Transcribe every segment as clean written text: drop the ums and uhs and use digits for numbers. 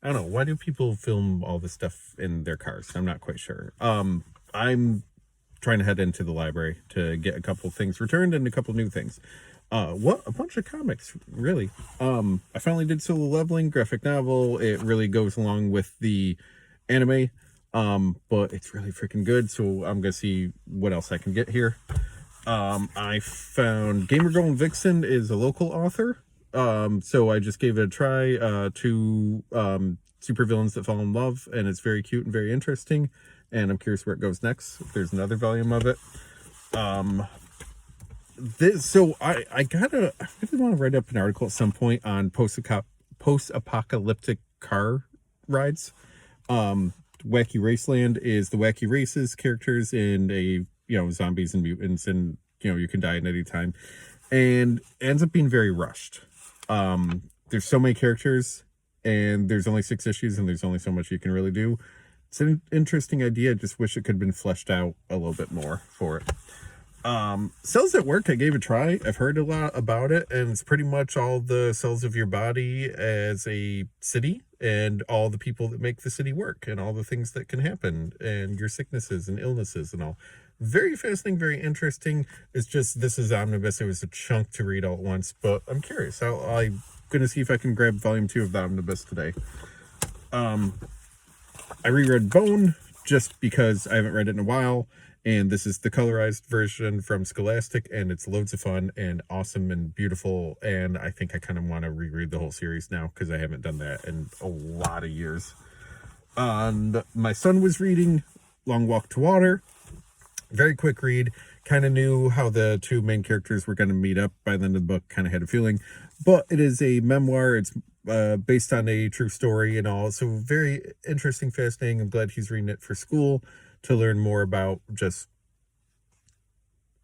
I don't know. Why do people film all this stuff in their cars? I'm not quite sure. I'm trying to head into the library to get a couple things returned and a couple new things. What a bunch of comics, really. I finally did Solo Leveling graphic novel. It really goes along with the anime. But it's really freaking good. So I'm gonna see what else I can get here. I found Gamer Girl and Vixen is a local author. So I just gave it a try. Two supervillains that fall in love, and it's very cute and very interesting. And I'm curious where it goes next. If there's another volume of it. I really want to write up an article at some point on post-apocalyptic car rides. Wacky Raceland is the wacky races characters in zombies and mutants, and you can die at any time, and ends up being very rushed. There's so many characters, and there's only 6 issues, and there's only so much you can really do. It's an interesting idea. I just wish it could have been fleshed out a little bit more for it. Cells at Work, I gave a try. I've heard a lot about it, and it's pretty much all the cells of your body as a city, and all the people that make the city work, and all the things that can happen, and your sicknesses and illnesses and all. Very fascinating, very interesting. It's just, this is omnibus. It was a chunk to read all at once, but I'm curious. I'm gonna see if I can grab volume 2 of the omnibus today. I reread Bone just because I haven't read it in a while, and this is the colorized version from Scholastic, and it's loads of fun and awesome and beautiful, and I think I kind of want to reread the whole series now because I haven't done that in a lot of years. And my son was reading Long Walk to Water. Very quick read. Kind of knew how the 2 main characters were going to meet up by the end of the book. Kind of had a feeling. But it is a memoir. It's based on a true story and all. So very interesting, fascinating. I'm glad he's reading it for school to learn more about just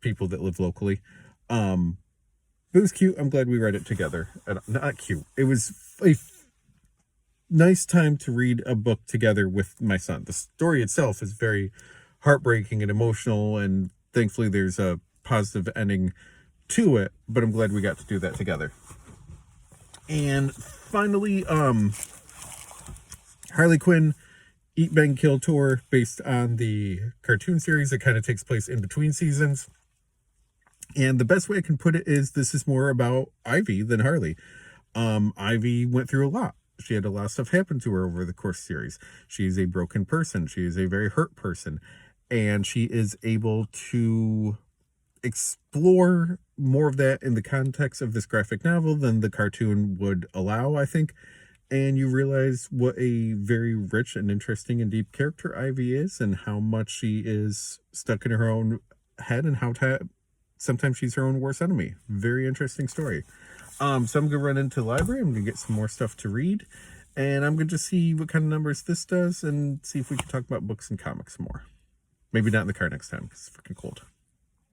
people that live locally. It was cute. I'm glad we read it together. Not cute. It was a nice time to read a book together with my son. The story itself is very heartbreaking and emotional, and thankfully there's a positive ending to it, but I'm glad we got to do that together. And finally, Harley Quinn Eat Bang Kill Tour, based on the cartoon series. It kind of takes place in between seasons, and the best way I can put it is this is more about Ivy than Harley. Ivy went through a lot. She had a lot of stuff happen to her over the course of the series. She's a broken person. She is a very hurt person. And she is able to explore more of that in the context of this graphic novel than the cartoon would allow, I think. And you realize what a very rich and interesting and deep character Ivy is, and how much she is stuck in her own head, and how sometimes she's her own worst enemy. Very interesting story. So I'm going to run into the library. I'm going to get some more stuff to read. And I'm going to just see what kind of numbers this does, and see if we can talk about books and comics more. Maybe not in the car next time, because it's freaking cold.